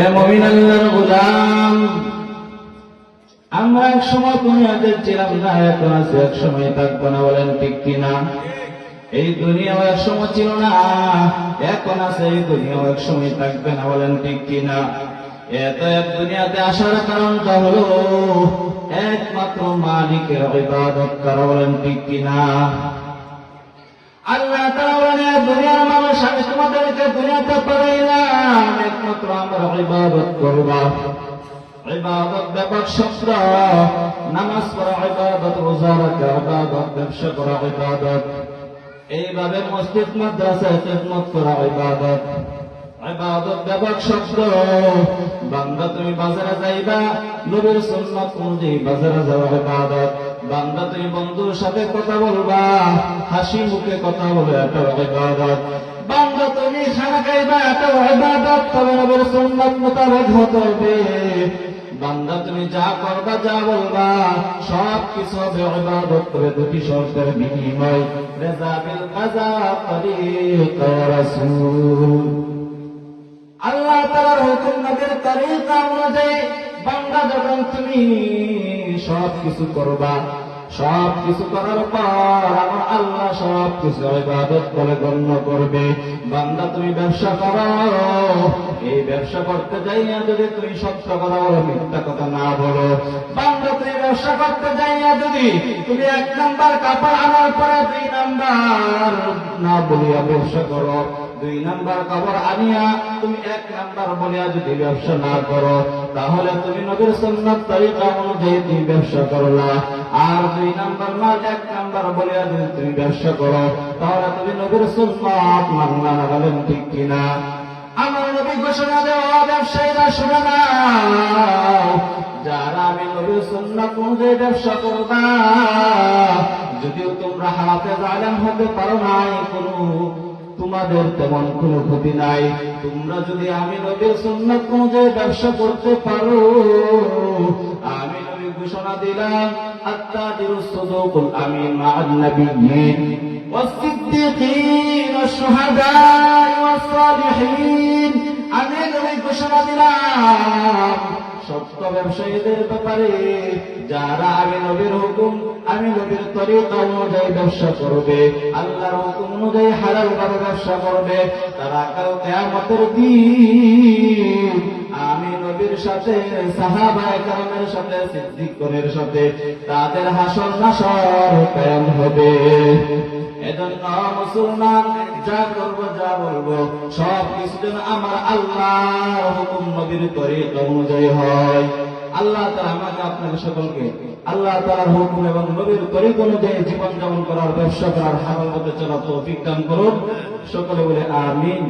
এ মুমিন আল্লাহর গোলাম, আমরা এক সময় দুনিয়াতে ছিলাম না, এখন আছে, এক সময় থাকবো না, বলেন ঠিক কিনা? এই দুনিয়াও এক সময় ছিল না, এখন আছে, এই দুনিয়াও এক সময় থাকবে না, বলেন ঠিক কিনা? এত এক দুনিয়াতে আসার কারণটা হলো একমাত্র মালিকের ইবাদত করা, বলেন ঠিক কিনা? আল্লাহ তাআলা বলেন, দুনিয়ার মানুষ, আমি তোমাদেরকে দুনিয়াতে পাঠাইলাম একমাত্র আমার ইবাদত করবা। ইবাদত ব্যাপক শব্দ, নামাজ পড়া ইবাদত, রোজা রাখা ইবাদত, ব্যবসা করা ইবাদত, এইভাবে মসজিদ মাদ্রাসায় খিদমত করা ইবাদত। ইবাদত ব্যাপক শব্দ। বান্দা তুমি বাজারে যাইবা, নবীর সুন্নাত অনুযায়ী বাজারে যাওয়া ইবাদত। বান্দা তুমি বন্ধুর সাথে কথা বলবা, হাসি মুখে কথা বলে, এটা ইবাদত। বান্দা তুমি খানা খাইবা, এটা ইবাদত, তবে নবীর সুন্নাত মোতাবেক হতে হবে। বান্দা তুমি যা করবা, যা বলবা, সব কিছু হবে ইবাদত করে দুটি শর্তের বিনিময়, রিজা বিল কাযা তরিক রাসূল। আল্লাহ তাআলার হুকুম, নবীর তরিকা অনুযায়ী বান্দা যখন তুমি সব কিছু করবা, সব কিছু করার পর আমার আল্লাহ সব কিছু ইবাদত বলে গণ্য করবে। বান্দা তুমি ব্যবসা করো, এই ব্যবসা করতে যাইয়া যদি তুমি সত্য কথা বলো, মিথ্যা কথা না বলো, বান্দা তুমি ব্যবসা করতে যাইয়া যদি তুমি 1 নাম্বার কাপড় আনার পরে 2 নাম্বার না বলিয়া ব্যবসা করো, 2 নাম্বার কাপড় আনিয়া তুমি 1 নাম্বার বলিয়া যদি ব্যবসা না করো, তাহলে তুমি নবীর সুন্নাত তরিকা অনুযায়ী তুমি ব্যবসা করলা। আর 2 নাম্বার মাল 1 নাম্বার বলিয়া যদি তুমি ব্যবসা করো, তাহলে তুমি নবীর সুন্নাত মানলা না, বলেন ঠিক কিনা? আমার নবী ঘোষণা দেওয়া, ব্যবসায়ীরা শুনে নাও, যারা আমি নবীর সুন্নাত অনুযায়ী ব্যবসা করবা, যদিও তোমরা হাফেজ আলেম হতে পারো নাই, তোমাদের তেমন কোনো ক্ষতি নাই। তোমরা যদি আমি নবীর সুন্নাত অনুযায়ী ব্যবসা করতে পারো, আমি নবী ঘোষণা দিলাম, আত-তাজিরুস সাদুকুল আমিন মা'আন নাবিয়্যিন ওয়াস-সিদ্দীকিন ওয়াশ-শুহাদা'i ওয়াস-সালিহিন। আমি নবী ঘোষণা দিলাম সত্য ব্যবসায়ীদের ব্যাপারে, যারা আমি নবীর হুকুম, আমি নবীর তরিকা অনুযায়ী ব্যবসা করবে, আল্লাহর হুকুম অনুযায়ী হালাল ভাবে ব্যবসা করবে, তারা কাল কিয়ামতের দিন আমি নবীর সাথে, সাহাবায়ে কেরামের সাথে, সিদ্দিকগণের সাথে তাদের হাসর নাসর কায়েম হবে। এজন্য মুসলমান যা করবো, যা বলবো, সব কিছু যেন আমার আল্লাহর হুকুম নবীর তরিকা অনুযায়ী হয়। আল্লাহ তাআলা আমাকে আপনাকে সকলকে আল্লাহ তাআলার হুকুম এবং নবীর তরিকা অনুযায়ী জীবন যাপন করার, ব্যবসা করার, হালাল পথে চলার তৌফিক দান করুন। সকলে বলে আমিন।